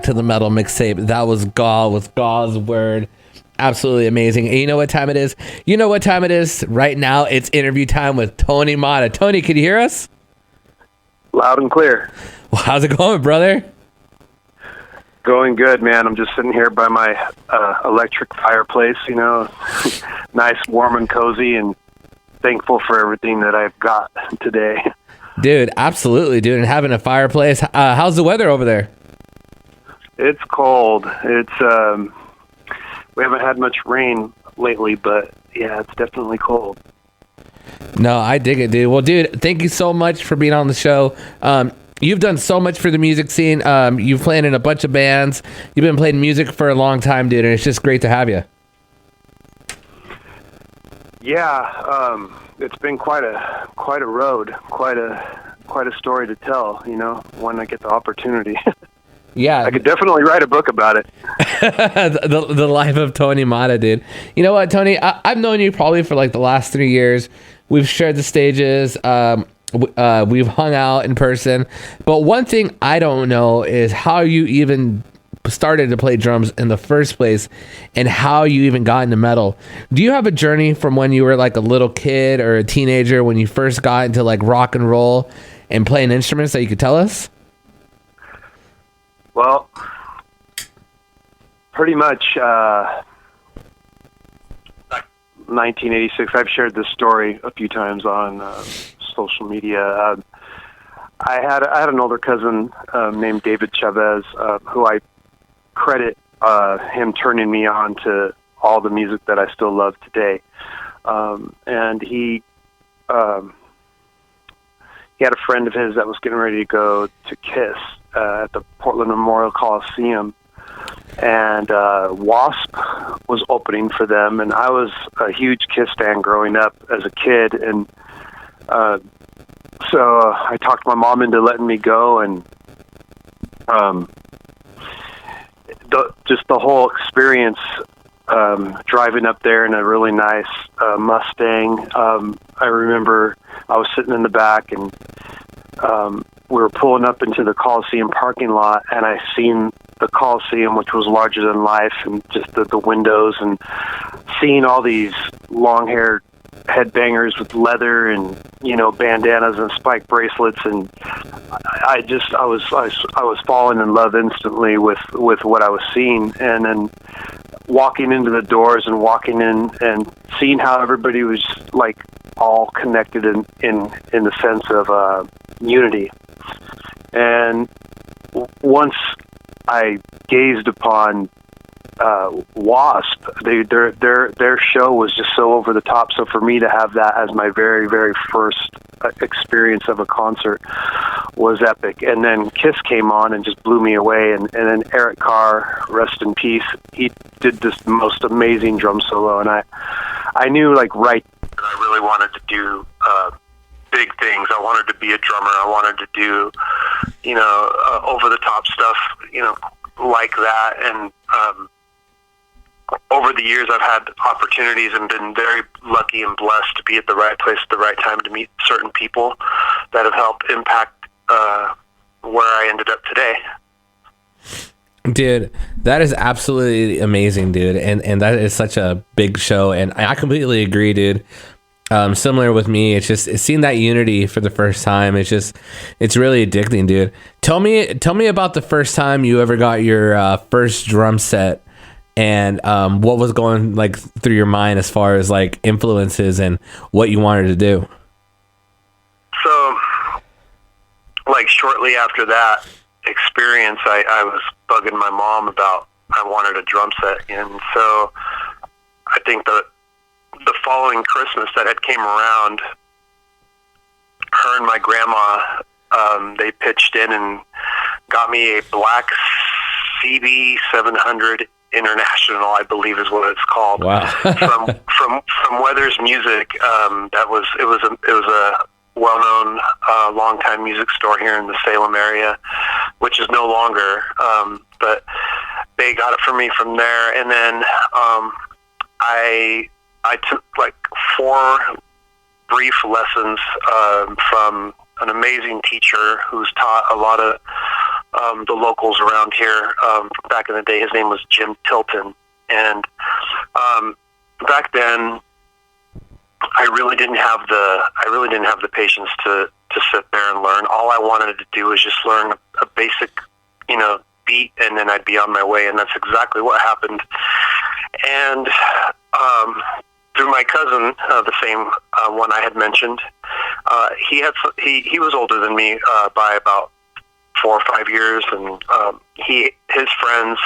back to the metal mixtape. That was Gaul with Gaul's Word. Absolutely amazing. And you know what time it is? You know what time it is? Right now, it's interview time with Tony Mata. Tony, can you hear us? Loud and clear. Well, how's it going, brother? Going good, man. I'm just sitting here by my electric fireplace, you know, nice, warm, and cozy, and thankful for everything that I've got today. Dude, absolutely, dude. And having a fireplace. How's the weather over there? It's cold. It's we haven't had much rain lately, but yeah, it's definitely cold. No, I dig it, dude. Well, dude, thank you so much for being on the show. You've done so much for the music scene. You've played in a bunch of bands. You've been playing music for a long time, dude, and it's just great to have you. Yeah, it's been quite a road, quite a story to tell, you know, when I get the opportunity. Yeah, I could definitely write a book about it. the life of Tony Mata, dude. You know what, Tony? I've known you probably for like the last 3 years. We've shared the stages. We've hung out in person. But one thing I don't know is how you even started to play drums in the first place and how you even got into metal. Do you have a journey from when you were like a little kid or a teenager when you first got into like rock and roll and playing instruments that you could tell us? Well, pretty much 1986. I've shared this story a few times on social media. I had an older cousin named David Chavez, who I credit him turning me on to all the music that I still love today. And he had a friend of his that was getting ready to go to KISS at the Portland Memorial Coliseum, and Wasp was opening for them, and I was a huge KISS fan growing up as a kid, and so I talked my mom into letting me go, and just the whole experience, driving up there in a really nice Mustang. I remember I was sitting in the back, and we were pulling up into the Coliseum parking lot, and I seen the Coliseum, which was larger than life, and just the windows, and seeing all these long-haired headbangers with leather and, you know, bandanas and spike bracelets, and I was falling in love instantly with what I was seeing. And then walking into the doors and walking in and seeing how everybody was like all connected in the sense of unity. And once I gazed upon Wasp, their show was just so over the top. So for me to have that as my very, very first experience of a concert was epic. And then KISS came on and just blew me away. And then Eric Carr, rest in peace, he did this most amazing drum solo. And I knew like right, I really wanted to do big things. I wanted to be a drummer. I wanted to do, you know, over the top stuff, you know, like that. And over the years, I've had opportunities and been very lucky and blessed to be at the right place at the right time to meet certain people that have helped impact where I ended up today. Dude, that is absolutely amazing, dude. And that is such a big show. And I completely agree, dude. Similar with me, it's just seeing that unity for the first time. It's really addicting, dude. Tell me about the first time you ever got your first drum set, and what was going like through your mind as far as like influences and what you wanted to do. So, like shortly after that experience, I was bugging my mom about I wanted a drum set, and so I think the following Christmas that had came around, her and my grandma, they pitched in and got me a black CB 700 International, I believe is what it's called. Wow. from Weathers Music. It was a well-known long-time music store here in the Salem area, which is no longer. But they got it for me from there, and then I took like 4 brief lessons from an amazing teacher who's taught a lot of the locals around here. Back in the day, his name was Jim Tilton, and back then, I really didn't have the patience to sit there and learn. All I wanted to do was just learn a basic, beat, and then I'd be on my way. And that's exactly what happened. And through my cousin, the same one I had mentioned, he was older than me by about 4 or 5 years, and his friends,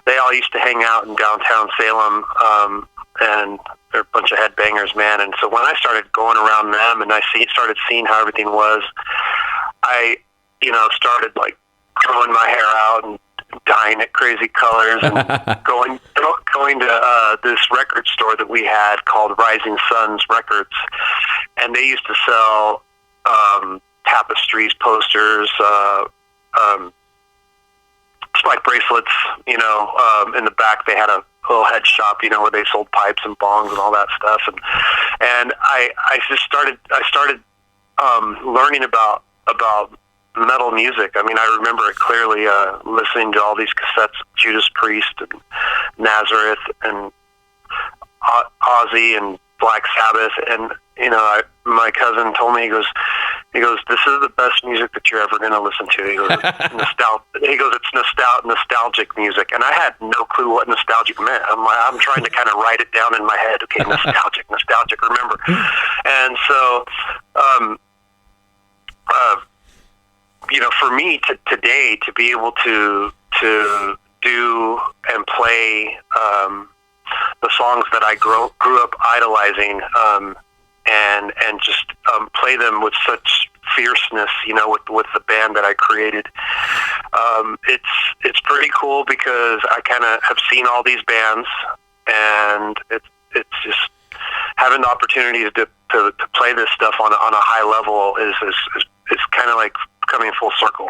they all used to hang out in downtown Salem, and they're a bunch of headbangers, man. And so when I started going around them and started seeing how everything was, I started like growing my hair out and dyeing it crazy colors and going to this record store that we had called Rising Suns Records, and they used to sell tapestries, posters, spike bracelets. In the back they had a little head shop, where they sold pipes and bongs and all that stuff, and I started learning about metal music. I mean, I remember it clearly, listening to all these cassettes, Judas Priest and Nazareth and Ozzy and Black Sabbath, and my cousin told me, he goes, this is the best music that you're ever going to listen to. He goes, it's nostalgic music, and I had no clue what nostalgic meant. I'm trying to kind of write it down in my head. Okay, nostalgic, remember. And so, for me today to be able to do and play the songs that I grew up idolizing, and just play them with such fierceness, with the band that I created. It's pretty cool because I kind of have seen all these bands, and it's just having the opportunity to play this stuff on a high level is kind of like coming full circle.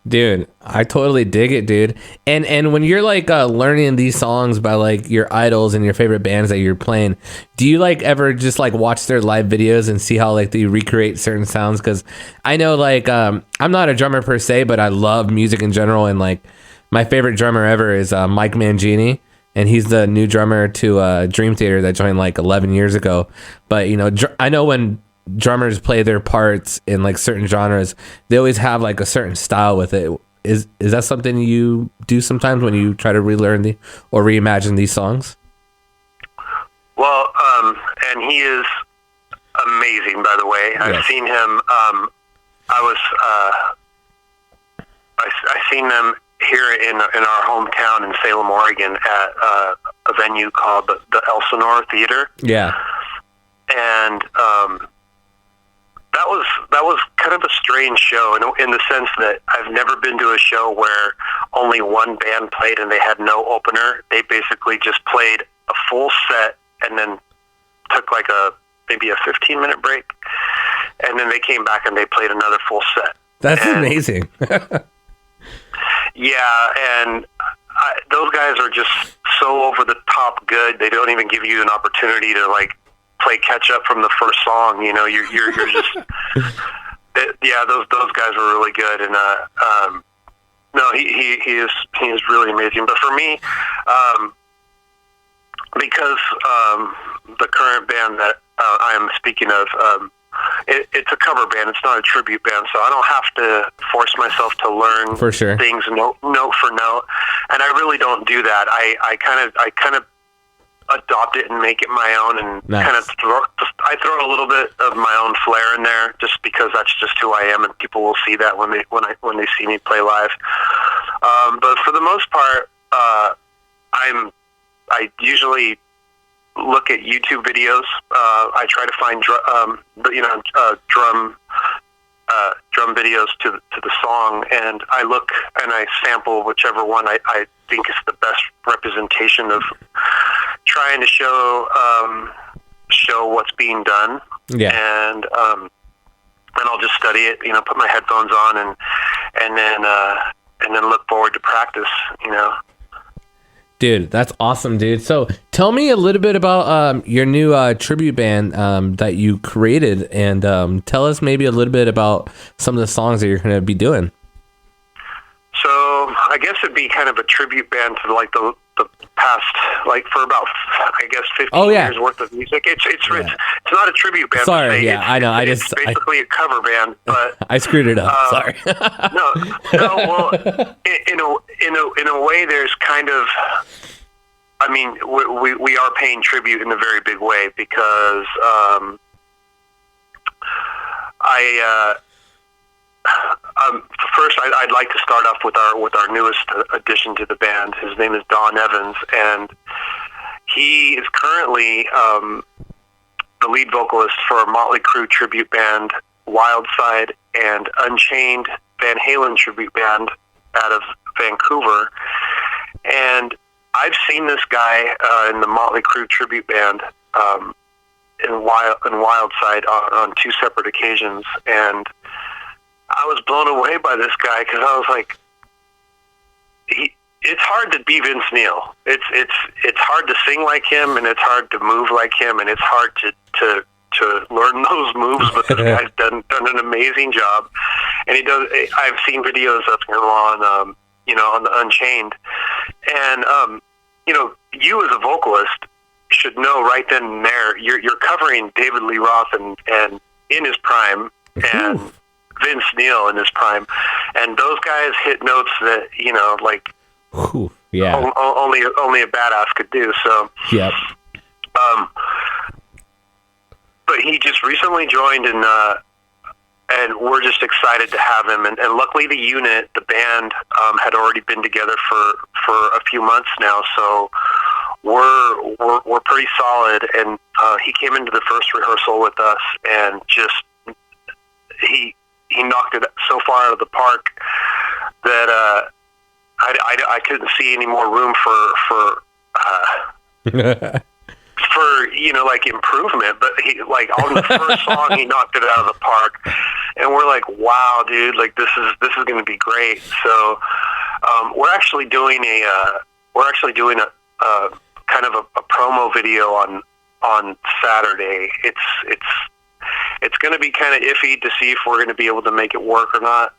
Dude, I totally dig it, dude. And when you're like learning these songs by like your idols and your favorite bands that you're playing, do you like ever just like watch their live videos and see how like they recreate certain sounds? Because I know like I'm not a drummer per se, but I love music in general, and like my favorite drummer ever is Mike Mangini, and he's the new drummer to Dream Theater that joined like 11 years ago. But I know when drummers play their parts in like certain genres, they always have like a certain style with it. Is that something you do sometimes when you try to relearn or reimagine these songs? Well, and he is amazing, by the way. Yes. I've seen him. I seen them here in our hometown in Salem, Oregon, at a venue called the Elsinore Theater. Yeah, and that was kind of a strange show in the sense that I've never been to a show where only one band played and they had no opener. They basically just played a full set and then took like maybe a 15-minute break, and then they came back and they played another full set. That's amazing. Yeah, and those guys are just so over the top good. They don't even give you an opportunity to like play catch up from the first song. You're just yeah. Those guys were really good, and no, he is really amazing. But for me, because the current band that I am speaking of, it's a cover band. It's not a tribute band, so I don't have to force myself to learn for sure things note for note, and I really don't do that. I kind of adopt it and make it my own, and nice. kind of throw a little bit of my own flair in there, just because that's just who I am, and people will see that when they see me play live. But for the most part, I usually look at YouTube videos. I try to find drum videos to the song, and I look and I sample whichever one I think is the best representation of trying to show what's being done. Yeah. And I'll just study it, put my headphones on and then look forward to practice, Dude, that's awesome, dude. So tell me a little bit about your new tribute band that you created, and tell us maybe a little bit about some of the songs that you're going to be doing. I guess it'd be kind of a tribute band to like the past, like for about, I guess, 15 years worth of music. It's not a tribute band. Sorry, I know. It's basically a cover band, but I screwed it up. Sorry. no. Well, in a way, there's kind of. I mean, we are paying tribute in a very big way because first I'd like to start off with our newest addition to the band. His name is Don Evans, and he is currently the lead vocalist for a Motley Crue tribute band, Wildside, and Unchained Van Halen tribute band out of Vancouver. And I've seen this guy in the Motley Crue tribute band in Wildside on two separate occasions, and I was blown away by this guy because I was like, it's hard to be Vince Neil. It's hard to sing like him, and it's hard to move like him, and it's hard to learn those moves. But this guy's done an amazing job, and he does. I've seen videos of him on on the Unchained, and you as a vocalist should know right then and there you're covering David Lee Roth and in his prime and Vince Neil in his prime, and those guys hit notes that only a badass could do. So but he just recently joined, and we're just excited to have him. And luckily, the band had already been together for a few months now, so we're pretty solid. And he came into the first rehearsal with us, and just he knocked it so far out of the park that I couldn't see any more room for improvement. But he, on the first song, he knocked it out of the park, and we're like, wow, dude, this is going to be great. So we're actually doing a kind of a promo video on Saturday. It's going to be kind of iffy to see if we're going to be able to make it work or not.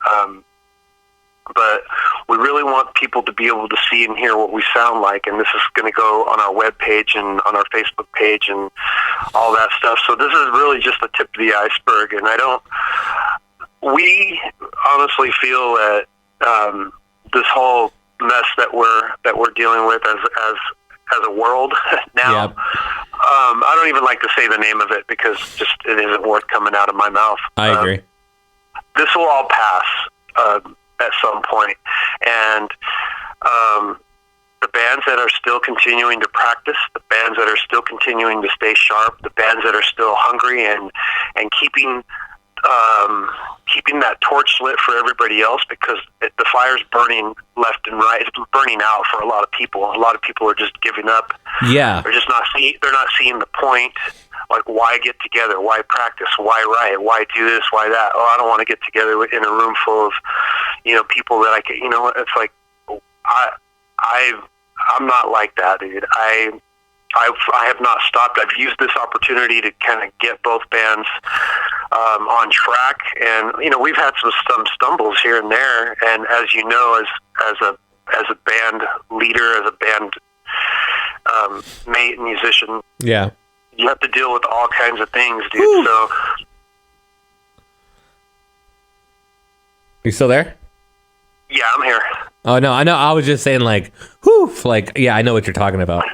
But we really want people to be able to see and hear what we sound like, and this is going to go on our webpage and on our Facebook page and all that stuff. So this is really just the tip of the iceberg, and we honestly feel that this whole mess that we're dealing with as a world now. Yep. I don't even like to say the name of it because just it isn't worth coming out of my mouth. I agree. This will all pass at some point, and the bands that are still continuing to practice, the bands that are still continuing to stay sharp, the bands that are still hungry and keeping that torch lit for everybody else, because the fire's burning left and right. It's burning out for a lot of people. A lot of people are just giving up. Yeah, they're not seeing the point. Like, why get together? Why practice? Why write? Why do this? Why that? Oh, I don't want to get together in a room full of, people that I can. It's like, I'm not like that, dude. I have not stopped. I've used this opportunity to kind of get both bands on track, and we've had some stumbles here and there. And as you know, as a band leader, as a band mate, musician, yeah, you have to deal with all kinds of things, dude. Woo. So, you still there? Yeah, I'm here. Oh no, I know. I was just saying, yeah, I know what you're talking about.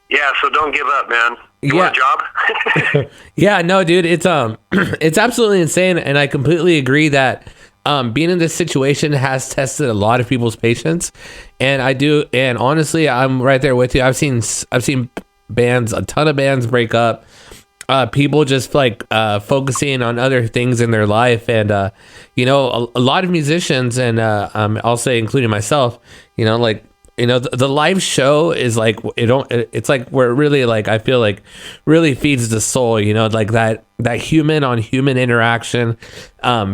Yeah, so don't give up, man. You want a job? Yeah, no, dude, it's it's absolutely insane, and I completely agree that being in this situation has tested a lot of people's patience, and I do, and honestly, I'm right there with you. I've seen bands, a ton of bands break up. People just focusing on other things in their life, and a lot of musicians, and I'll say including myself, the live show is it's like where it really I feel like really feeds the soul, like that human on human interaction,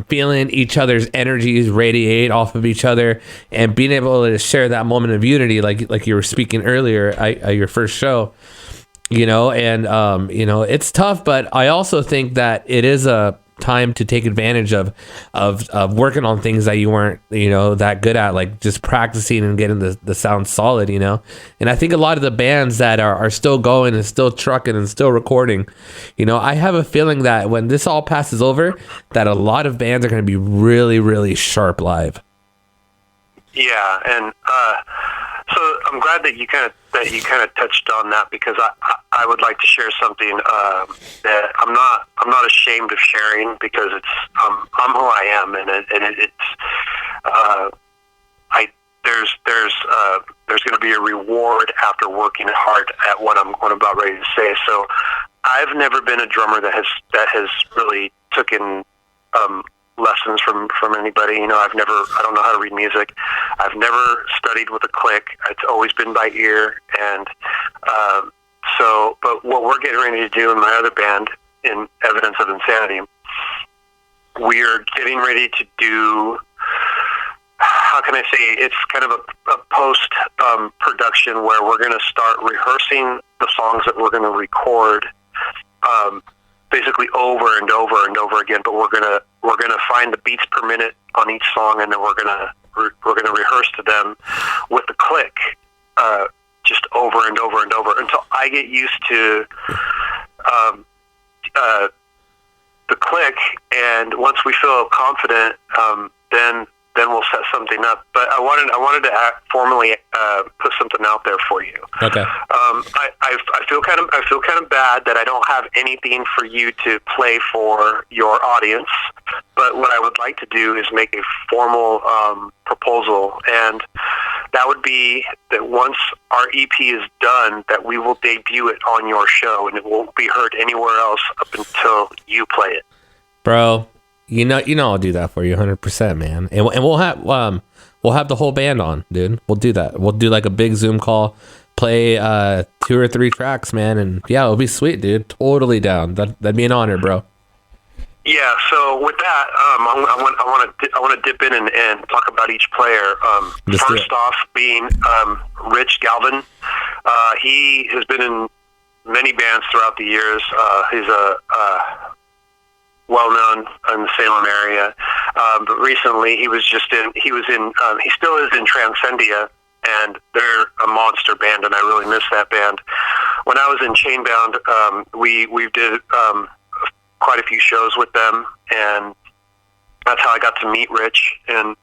feeling each other's energies radiate off of each other, and being able to share that moment of unity, like you were speaking earlier at your first show. And it's tough, but I also think that it is a time to take advantage of working on things that you weren't, that good at, like just practicing and getting the sound solid, And I think a lot of the bands that are still going and still trucking and still recording, I have a feeling that when this all passes over, that a lot of bands are going to be really, really sharp live. Yeah, and so I'm glad that you kind of touched on that, because I would like to share something that I'm not ashamed of sharing, because it's I'm who I am, and there's going to be a reward after working hard at what I'm about ready to say. So I've never been a drummer that has really taken lessons from anybody. I don't know how to read music. I've never studied with a click. It's always been by ear. And but what we're getting ready to do in my other band, in Evidence of Insanity, we are getting ready to do, how can I say, it's kind of a post production where we're going to start rehearsing the songs that we're going to record basically over and over and over again, but we're gonna find the beats per minute on each song, and then we're gonna rehearse to them with the click, just over and over and over until I get used to the click, and once we feel confident, then we'll set something up. But I wanted to formally put something out there for you. Okay. I feel kind of bad that I don't have anything for you to play for your audience. But what I would like to do is make a formal proposal, and that would be that once our EP is done, that we will debut it on your show, and it won't be heard anywhere else up until you play it. Bro. I'll do that for you 100%, man. And we'll have the whole band on, dude. We'll do that. We'll do like a big Zoom call, play 2 or 3 tracks, man, and yeah, it'll be sweet, dude. Totally down. That'd be an honor, bro. Yeah. So with that, I want to dip in and talk about each player. First off, being Rich Galvin. He has been in many bands throughout the years. He's a well-known in the Salem area, but recently he still is in Transcendia, and they're a monster band, and I really miss that band. When I was in Chainbound, we did quite a few shows with them, and that's how I got to meet Rich, and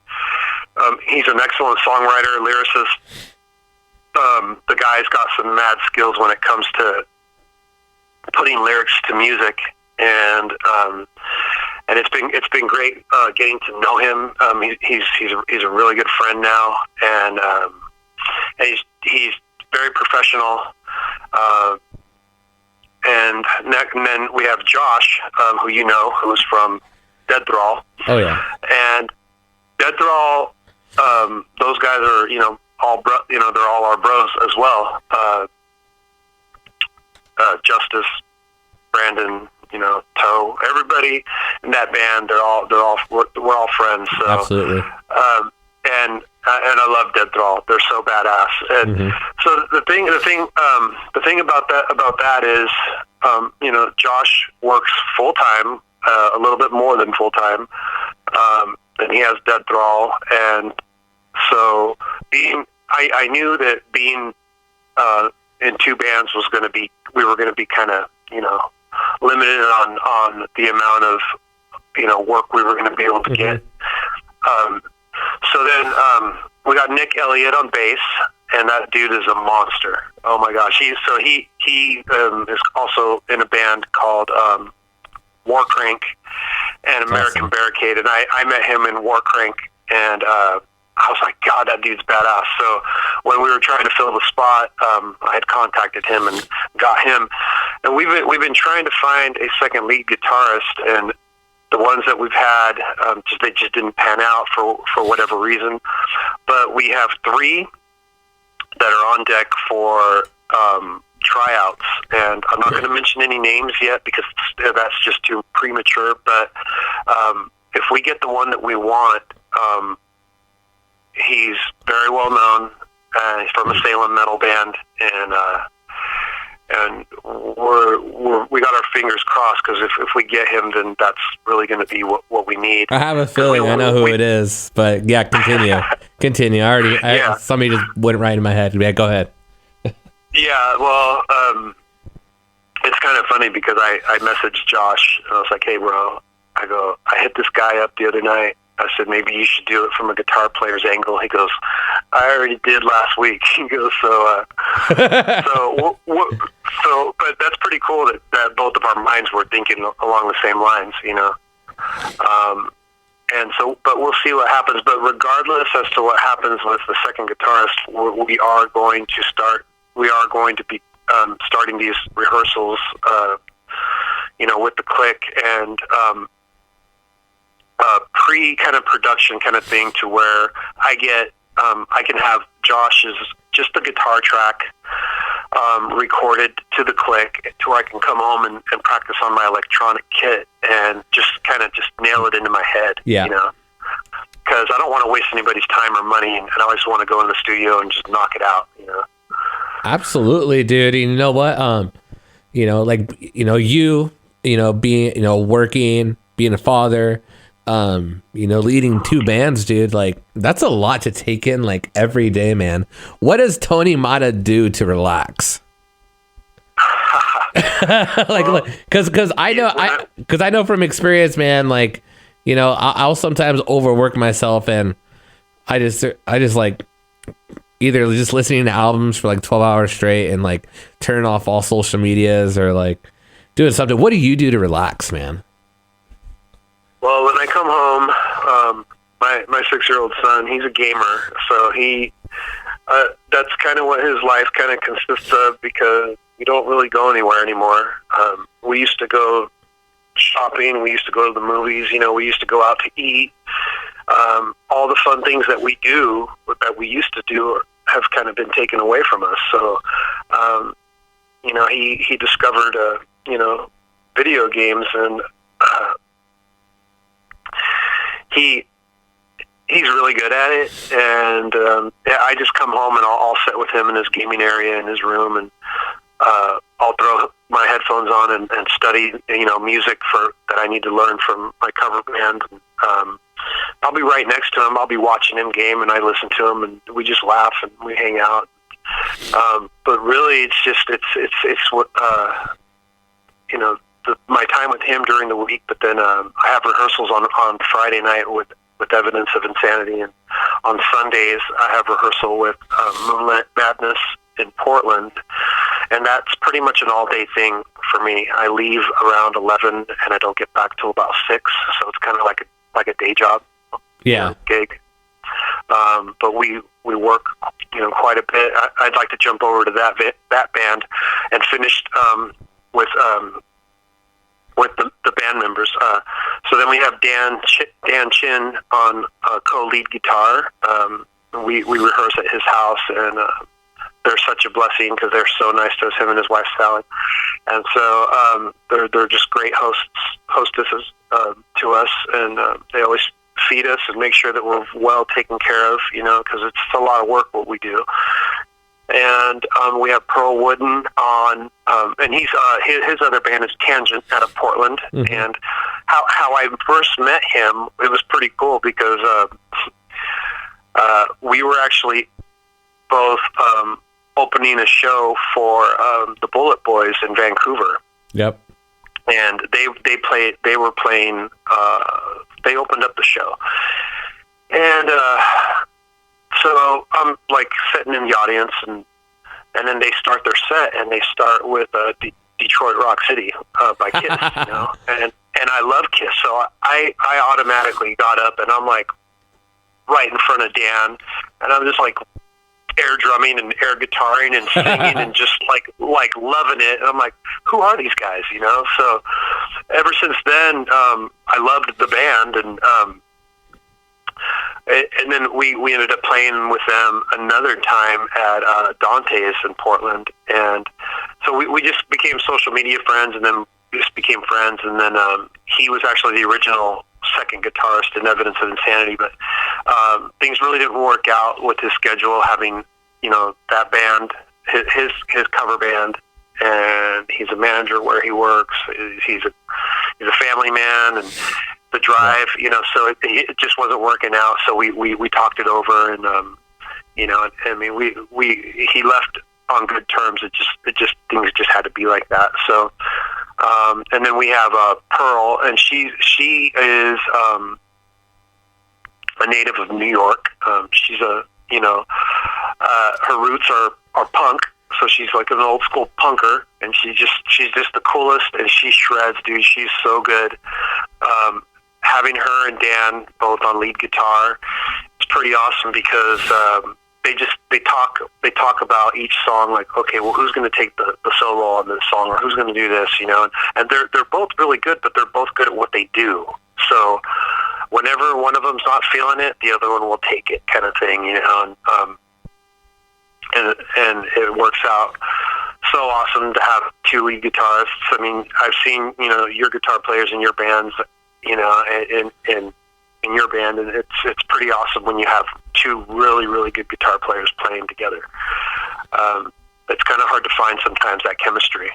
he's an excellent songwriter, lyricist. The guy's got some mad skills when it comes to putting lyrics to music, and it's been great getting to know him. He's a really good friend now, and he's very professional. And then we have Josh, who who's from Dead Thrall. Oh yeah. And Dead Thrall, those guys are they're all our bros as well. Justice, Brandon, Toe, everybody in that band, we're all friends. So, absolutely. And I love Dead Thrall. They're so badass. And so the thing about that is, Josh works full time, a little bit more than full time, and he has Dead Thrall, and so I knew that being in 2 bands we were going to be kind of limited on the amount of work we were going to be able to get. So then we got Nick Elliott on bass, and that dude is a monster. Oh my gosh, he is also in a band called War Crank and American Awesome. Barricade, and I met him in War Crank, and I was like, God, that dude's badass. So when we were trying to fill the spot, I had contacted him and got him. And we've been trying to find a second lead guitarist, and the ones that we've had, they just didn't pan out for whatever reason. But we have 3 that are on deck for tryouts, and I'm not going to mention any names yet because that's just too premature. But if we get the one that we want, he's very well known. He's from a Salem metal band, and and we got our fingers crossed, because if we get him, then that's really going to be what we need. I have a feeling I know who it is, but yeah, continue. Somebody just went right in my head. Yeah, go ahead. Yeah, well, it's kind of funny because I messaged Josh, and I was like, hey, bro, I hit this guy up the other night. I said, maybe you should do it from a guitar player's angle. He goes, I already did last week. He goes, but that's pretty cool that both of our minds were thinking along the same lines, you know. And so, but we'll see what happens. But regardless as to what happens with the second guitarist, we are going to be starting these rehearsals, you know, with the click, and pre kind of production kind of thing, to where I can have Josh's just the guitar track recorded to the click, to where I can come home and practice on my electronic kit and just nail it into my head. Yeah. You know, because I don't want to waste anybody's time or money, and I always want to go in the studio and just knock it out. You know. Absolutely, dude. And you know what? You know, like, you know, being, you know, working, being a father, you know, leading two bands, dude, like, that's a lot to take in, like, every day, man. What does Tony Mata do to relax? Because I know from experience, man, like, you know, I'll sometimes overwork myself, and I just like either just listening to albums for like 12 hours straight and like turning off all social medias, or like doing something. What do you do to relax, man? Well, when I come home, my 6-year-old son, he's a gamer, so that's kind of what his life kind of consists of, because we don't really go anywhere anymore. We used to go shopping, we used to go to the movies, you know, we used to go out to eat. All the fun things that we used to do have kind of been taken away from us. So, you know, he discovered, you know, video games, and he's really good at it. And I just come home and I'll sit with him in his gaming area in his room, and I'll throw my headphones on and study, you know, music that I need to learn from my cover band. I'll be right next to him. I'll be watching him game, and I listen to him, and we just laugh and we hang out. But really, it's what, you know, my time with him during the week. But then I have rehearsals on Friday night with Evidence of Insanity, and on Sundays I have rehearsal with Moonlit Madness in Portland, and that's pretty much an all-day thing for me. I leave around 11, and I don't get back till about 6, so it's kind of like a day job, gig. But we work, you know, quite a bit. I'd like to jump over to that band and finish with the band members. So then we have Dan Chin on co-lead guitar. We rehearse at his house, and they're such a blessing because they're so nice to us, him and his wife Sally. And so they're just great hostesses to us, and they always feed us and make sure that we're well taken care of, you know, because it's a lot of work what we do. And we have Pearl Wooden on, and he's his other band is Tangent out of Portland. Mm-hmm. And how I first met him, it was pretty cool because we were actually both opening a show for the Bullet Boys in Vancouver. Yep. And they opened up the show. And so I'm like sitting in the audience, and then they start their set, and they start with Detroit Rock City by Kiss, you know, and I love Kiss, so I automatically got up, and I'm like right in front of Dan, and I'm just like air drumming and air guitaring and singing and just like loving it, and I'm like, who are these guys, you know? So ever since then, I loved the band, and then we ended up playing with them another time at Dante's in Portland, and so we just became social media friends, and then just became friends, and then he was actually the original second guitarist in Evidence of Insanity, but things really didn't work out with his schedule, having, you know, that band, his cover band, and he's a manager where he works. He's a family man, and the drive, you know, so it just wasn't working out. So we talked it over, and you know, I mean, he left on good terms. It just things just had to be like that. So, and then we have Pearl, and she is a native of New York. She's you know, her roots are punk. So she's like an old school punker, and she's just the coolest, and she shreds, dude. She's so good. Having her and Dan both on lead guitar, it's pretty awesome because they talk about each song, like, okay, well, who's going to take the solo on this song, or who's going to do this, you know? And they're both really good, but they're both good at what they do. So whenever one of them's not feeling it, the other one will take it, kind of thing, you know. And it works out so awesome to have two lead guitarists. I mean, I've seen, you know, your guitar players in your bands, you know, in your band, and it's pretty awesome when you have two really, really good guitar players playing together. It's kind of hard to find sometimes, that chemistry.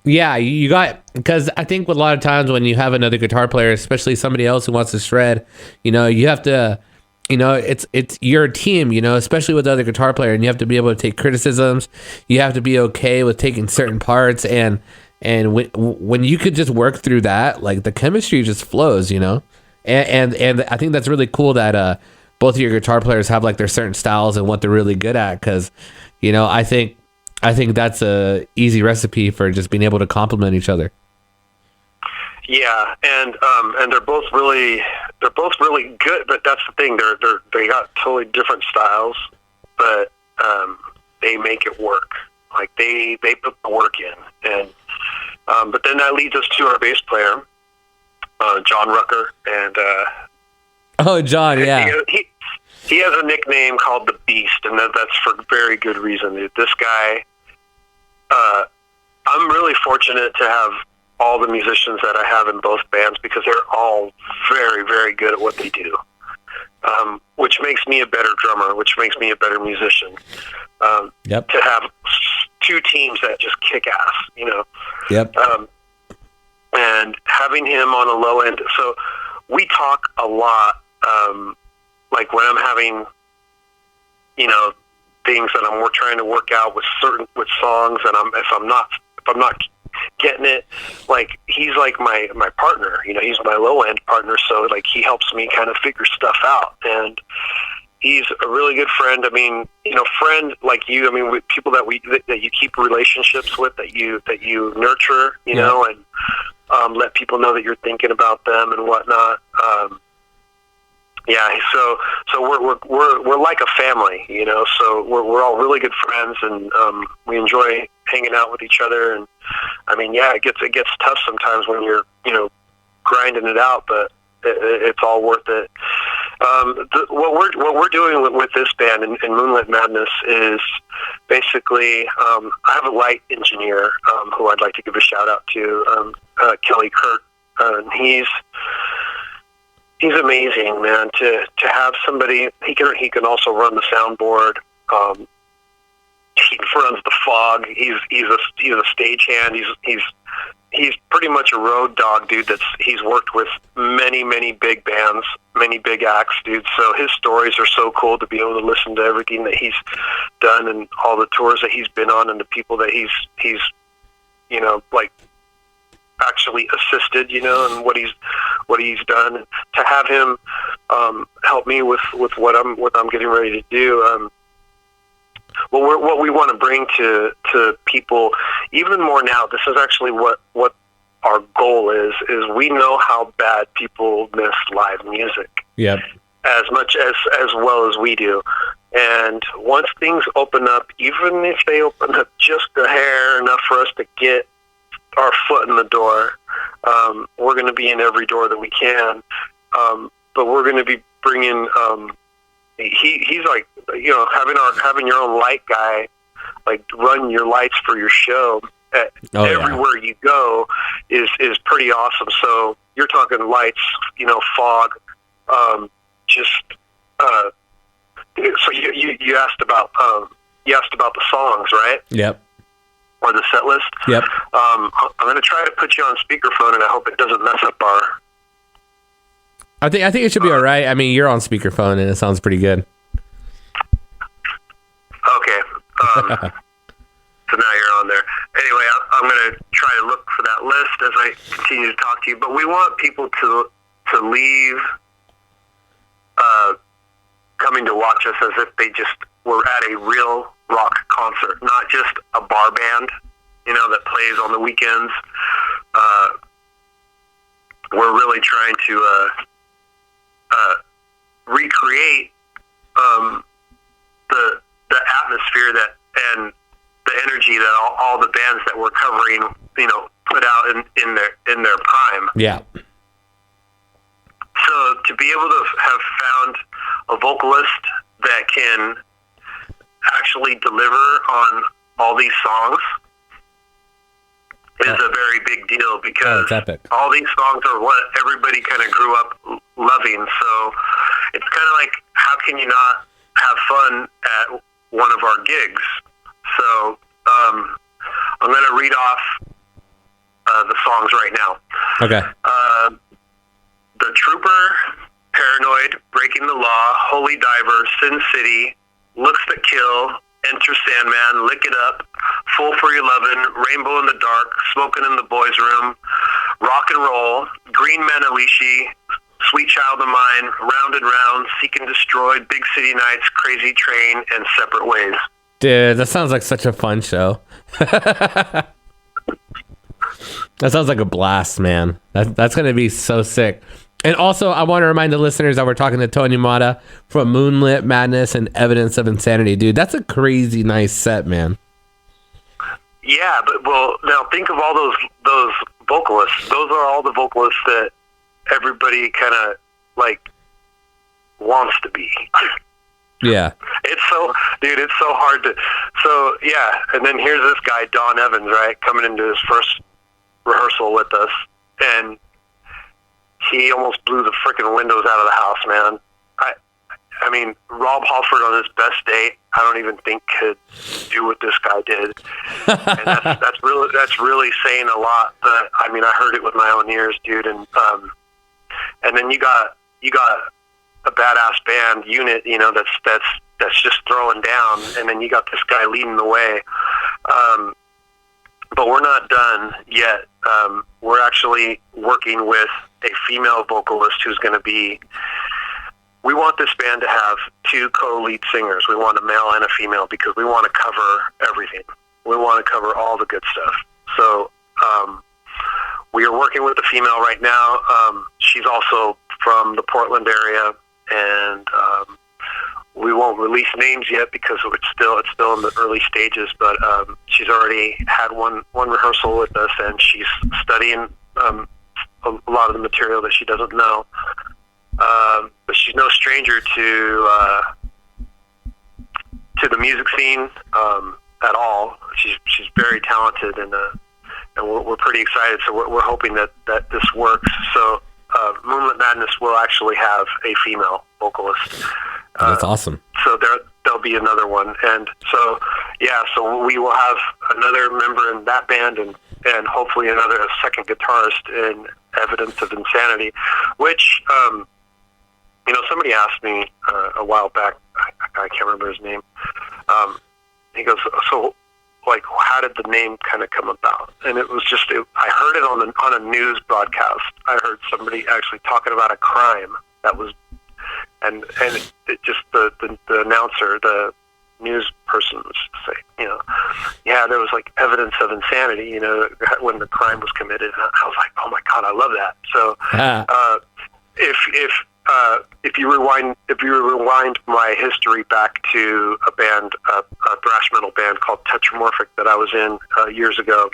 Yeah, you got, because I think a lot of times when you have another guitar player, especially somebody else who wants to shred, you know, you have to, you know, it's your team, you know, especially with the other guitar player, and you have to be able to take criticisms. You have to be okay with taking certain parts, and when you could just work through that, like, the chemistry just flows, you know. And I think that's really cool that both of your guitar players have like their certain styles and what they're really good at, because, you know, I think that's a easy recipe for just being able to complement each other. Yeah, and they're both really good, but that's the thing. They got totally different styles, but they make it work. Like they put the work in, and but then that leads us to our bass player, John Rucker, and oh, John, yeah. He has a nickname called the Beast, and that's for very good reason. This guy, I'm really fortunate to have all the musicians that I have in both bands, because they're all very, very good at what they do, which makes me a better drummer, which makes me a better musician. Yep. To have two teams that just kick ass, you know. Yep. And having him on a low end, so we talk a lot. Like when I'm having, you know, things that we're trying to work out with songs, and if I'm not getting it, like, he's like my partner, you know, he's my low end partner, so like he helps me kind of figure stuff out, and he's a really good friend. I mean, you know, friend like you, I mean, with people that you keep relationships with, that you nurture, you know, and let people know that you're thinking about them and whatnot. Yeah, so we're like a family, you know. So we're all really good friends, and we enjoy hanging out with each other. And I mean, yeah, it gets tough sometimes when you're, you know, grinding it out, but it's all worth it. What we're doing with this band in Moonlit Madness is basically, I have a light engineer who I'd like to give a shout out to, Kelly Kirk. He's amazing, man. To have somebody, he can also run the soundboard. He runs the fog. He's a stagehand. He's pretty much a road dog, dude. He's worked with many big bands, many big acts, dude. So his stories are so cool to be able to listen to everything that he's done, and all the tours that he's been on, and the people that he's you know, like, actually assisted, you know, and what he's done. And to have him help me with what I'm getting ready to do. What we want to bring to people even more now. This is actually what our goal is we know how bad people miss live music. Yep. As much as well as we do. And once things open up, even if they open up just a hair enough for us to get our foot in the door, we're going to be in every door that we can. But we're going to be bringing, he's like, you know, having your own light guy, like, run your lights for your show everywhere you go is pretty awesome. So you're talking lights, you know, fog, so you asked about the songs, right? Yep. or the set list. Yep. I'm going to try to put you on speakerphone, and I hope it doesn't mess up our... I think it should be all right. I mean, you're on speakerphone, and it sounds pretty good. Okay. So now you're on there. Anyway, I'm going to try to look for that list as I continue to talk to you. But we want people to leave coming to watch us as if they just were at a real rock concert, not just a bar band, that plays on the weekends. We're really trying to recreate the atmosphere and the energy that all the bands that we're covering, put out in their prime. Yeah. So to be able to have found a vocalist that can actually deliver on all these songs is a very big deal, because all these songs are what everybody kind of grew up loving. So it's kind of like, how can you not have fun at one of our gigs? So I'm going to read off the songs right now. Okay. The Trooper, Paranoid, Breaking the Law, Holy Diver, Sin City, Looks That Kill, Enter Sandman, Lick It Up, Fool for Your Lovin', Rainbow in the Dark, Smoking in the Boys' Room, Rock and Roll, Green Manalishi, Sweet Child of Mine, Round and Round, Seek and Destroy, Big City Nights, Crazy Train, and Separate Ways. Dude, that sounds like such a fun show. That sounds like a blast, man. That's going to be so sick. And also, I want to remind the listeners that we're talking to Tony Mata from Moonlit, Madness, and Evidence of Insanity. Dude, that's a crazy nice set, man. Yeah, but now think of all those vocalists. Those are all the vocalists that everybody kind of wants to be. Yeah. It's so hard to. So yeah, and then here's this guy Don Evans, right, coming into his first rehearsal with us, and he almost blew the freaking windows out of the house, man. I mean, Rob Halford on his best day, I don't even think could do what this guy did, and that's really saying a lot. But I mean, I heard it with my own ears, dude. And then you got a badass band unit, that's just throwing down, and then you got this guy leading the way. But we're not done yet. We're actually working with a female vocalist who's going to be... We want this band to have two co-lead singers. We want a male and a female, because we want to cover everything. We want to cover all the good stuff. So we are working with a female right now. She's also from the Portland area, and we won't release names yet because it's still in the early stages. But she's already had one rehearsal with us, and she's studying a lot of the material that she doesn't know. But she's no stranger to the music scene at all. She's very talented, and we're pretty excited. So we're hoping that this works. So Moonlit Madness will actually have a female vocalist. That's awesome. So there'll be another one, and so we will have another member in that band, and hopefully a second guitarist in Evidence of Insanity, which somebody asked me a while back. I can't remember his name. He goes, so how did the name kind of come about? And it was just I heard it on a news broadcast. I heard somebody actually talking about a crime that was. And it just the announcer, the news person was saying, there was Evidence of Insanity, when the crime was committed. And I was like, oh my God, I love that. So if you rewind my history back to a band, a thrash metal band called Tetramorphic that I was in years ago,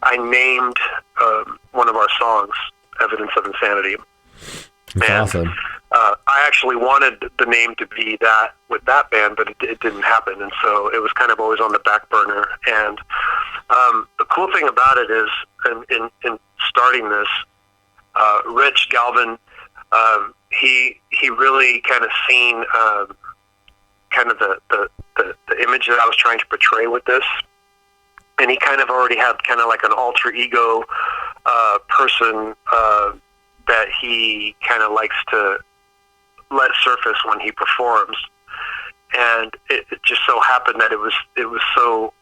I named one of our songs Evidence of Insanity. That's awesome. I actually wanted the name to be that with that band, but it didn't happen, and so it was kind of always on the back burner. And the cool thing about it is, in starting this, Rich Galvin, he really kind of seen kind of the image that I was trying to portray with this, and he kind of already had kind of like an alter ego person that he kind of likes to let surface when he performs. And it just so happened that it was so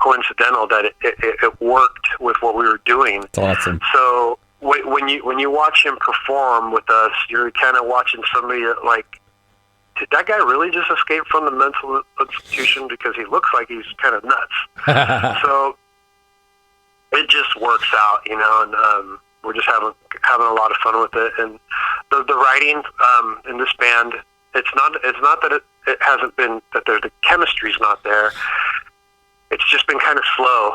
coincidental that it worked with what we were doing. That's awesome. So when you watch him perform with us, you're kind of watching somebody that, like, did that guy really just escape from the mental institution? Because he looks like he's kind of nuts. So it just works out, you know, and we're just having a lot of fun with it. And the writing in this band, it's not that it hasn't been that the chemistry's not there. It's just been kind of slow.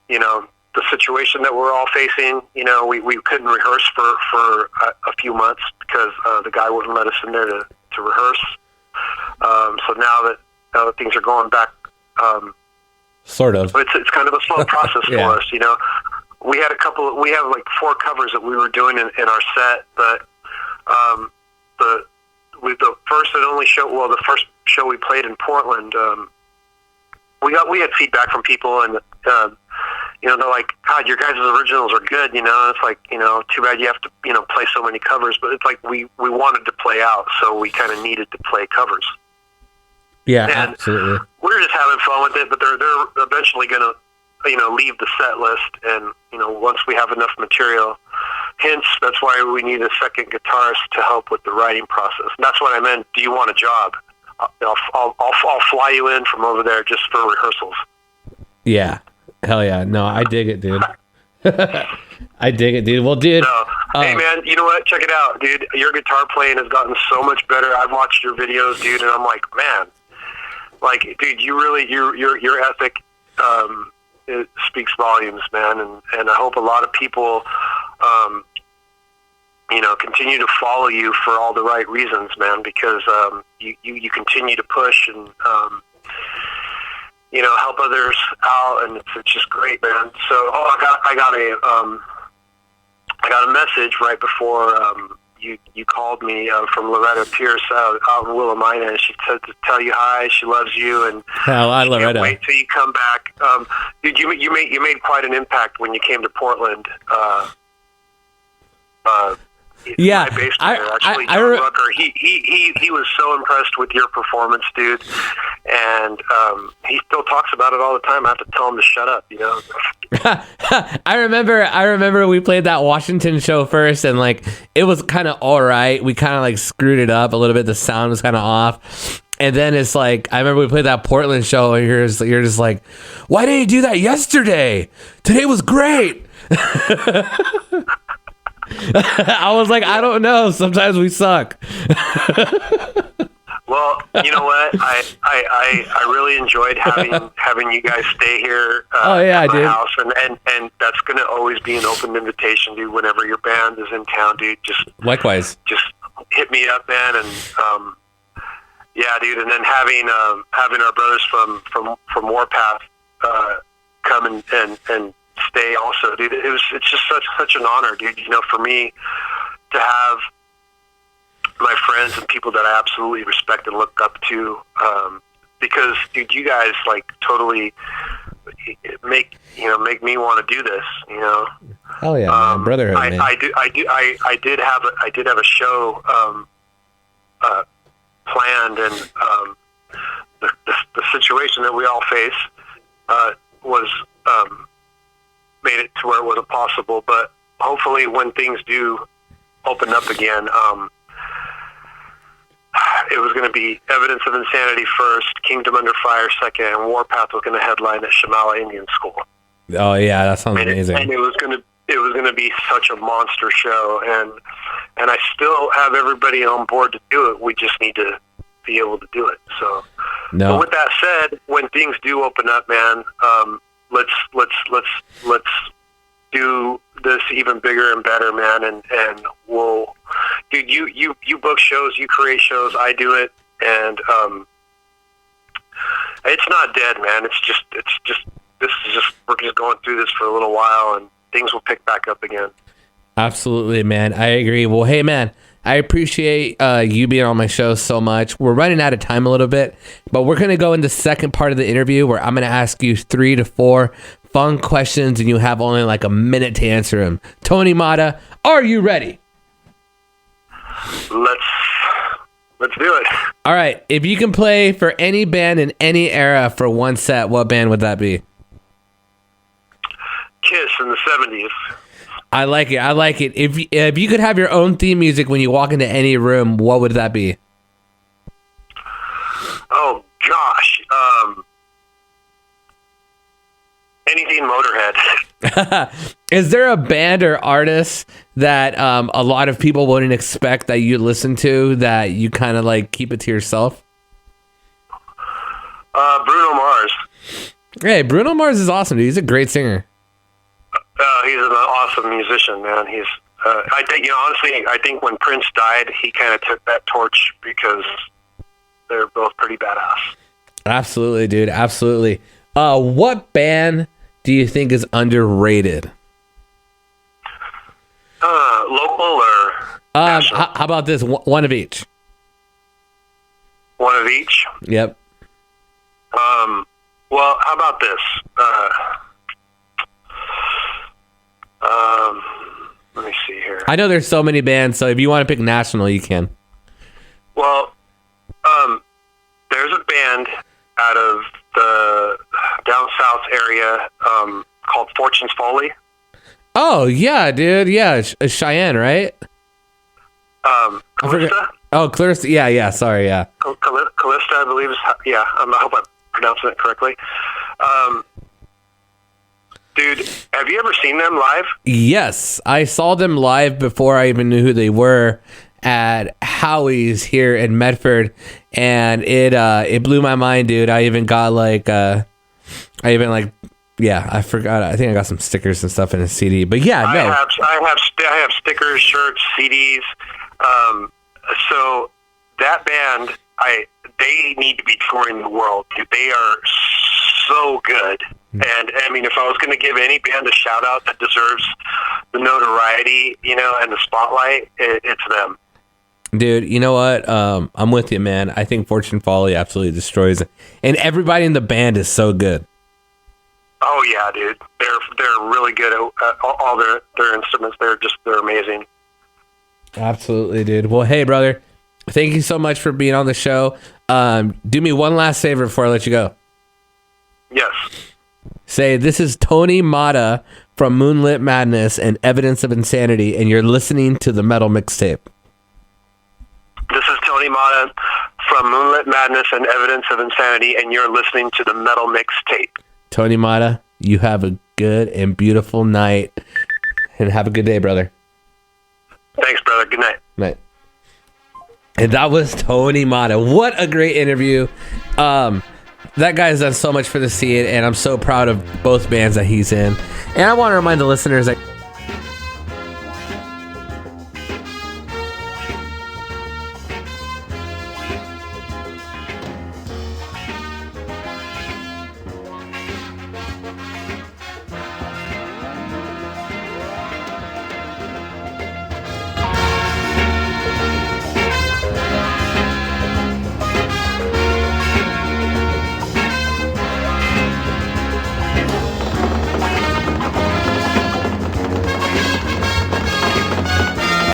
You know, the situation that we're all facing, you know, we couldn't rehearse for a few months because the guy wouldn't let us in there to rehearse. So now that things are going back, sort of, it's kind of a slow process for us. You know, we have like 4 covers that we were doing in our set, but the first and only show, well, the first show we played in Portland, we had feedback from people, and you know, they're like, God, your guys' originals are good, you know. It's like, you know, too bad you have to, you know, play so many covers, but it's like we wanted to play out, so we kind of needed to play covers. Yeah, and absolutely. We're just having fun with it, but they're eventually gonna, you know, leave the set list, and, you know, once we have enough material. Hence, that's why we need a second guitarist to help with the writing process. And that's what I meant. Do you want a job? I'll fly you in from over there just for rehearsals. Yeah, hell yeah. No, I dig it, dude. I dig it, dude. Well, dude. No. Hey, man, you know what? Check it out, dude. Your guitar playing has gotten so much better. I've watched your videos, dude, and I'm like, man, like, dude, you really, your ethic, it speaks volumes, man. And I hope a lot of people, you know, continue to follow you for all the right reasons, man, because you continue to push and, you know, help others out, and it's just great, man. So, I got a message right before you called me from Loretta Pierce out in Willamina, and she said to tell you hi. She loves you, and hi, Loretta. Can't wait till you come back. Dude, you made quite an impact when you came to Portland. Yeah, my bass player, actually, Rucker. He was so impressed with your performance, dude, and he still talks about it all the time. I have to tell him to shut up, you know. I remember we played that Washington show first, and like it was kind of all right. We kind of like screwed it up a little bit. The sound was kind of off. And then it's like, I remember we played that Portland show, and you're just like, why didn't you do that yesterday? Today was great. I was like, I don't know. Sometimes we suck. Well, you know what? I really enjoyed having you guys stay here at my house, and that's going to always be an open invitation, dude. Whenever your band is in town, dude, just likewise, just hit me up, man. And yeah, dude. And then having our brothers from Warpath come and stay also, dude. It's just such an honor, dude. You know, for me to have my friends and people that I absolutely respect and look up to, because, dude, you guys like totally make me want to do this. You know, hell yeah, man. Brotherhood. Man. I did have a show planned, and the situation that we all face was made it to where it wasn't possible. But hopefully, when things do open up again, it was going to be Evidence of Insanity first, Kingdom Under Fire second, and Warpath was going to headline at Shamala Indian School. Oh yeah, that sounds amazing. And it was going to be such a monster show, and I still have everybody on board to do it. We just need to be able to do it. So, no. But with that said, when things do open up, man, let's do this even bigger and better, man, and we'll, dude, you book shows, you create shows, I do it, and it's not dead, man. It's just we're just going through this for a little while, and things will pick back up again. Absolutely, man. I agree. Well, hey, man, I appreciate you being on my show so much. We're running out of time a little bit, but we're going to go into the second part of the interview where I'm going to ask you 3 to 4 fun questions, and you have only like a minute to answer them. Tony Mata, are you ready? Let's do it. All right. If you can play for any band in any era for one set, what band would that be? Kiss in the 70s. I like it. If you could have your own theme music when you walk into any room, what would that be? Oh gosh, anything Motorhead. Is there a band or artist that a lot of people wouldn't expect that you listen to that you kind of like keep it to yourself? Bruno Mars. Hey, Bruno Mars is awesome, dude. He's a great singer. He's an awesome musician, man. He's, I think, honestly, I think when Prince died, he kind of took that torch because they're both pretty badass. Absolutely, dude. Absolutely. What band do you think is underrated? Local or national? How about this? One of each. One of each? Yep. Well, how about this? Let me see here. I know there's so many bands, so if you want to pick national, you can. Well, there's a band out of the down south area called Fortune's Folly. Oh, yeah, dude. Yeah, Cheyenne, right? Callista? Oh, Clarissa. Yeah. Sorry, yeah. Callista, I believe is. Yeah, I hope I'm pronouncing it correctly. Dude, have you ever seen them live? Yes, I saw them live before I even knew who they were at Howie's here in Medford, and it blew my mind, dude. I even got I forgot. I think I got some stickers and stuff in a CD. But yeah, no. I have stickers, shirts, CDs. So that band, they need to be touring the world. Dude, they are so good. And I mean, if I was going to give any band a shout out that deserves the notoriety, and the spotlight, it's them. Dude, you know what? I'm with you, man. I think Fortune Folly absolutely destroys it, and everybody in the band is so good. Oh yeah, dude. They're really good at all their instruments. They're amazing. Absolutely, dude. Well, hey, brother, thank you so much for being on the show. Do me one last favor before I let you go. Yes. Say, this is Tony Mata from Moonlit Madness and Evidence of Insanity, and you're listening to the Metal Mixtape. This is Tony Mata from Moonlit Madness and Evidence of Insanity, and you're listening to the Metal Mixtape. Tony Mata, you have a good and beautiful night, and have a good day, brother. Thanks, brother. Good night. Night. And that was Tony Mata. What a great interview. That guy has done so much for the scene, and I'm so proud of both bands that he's in. And I want to remind the listeners that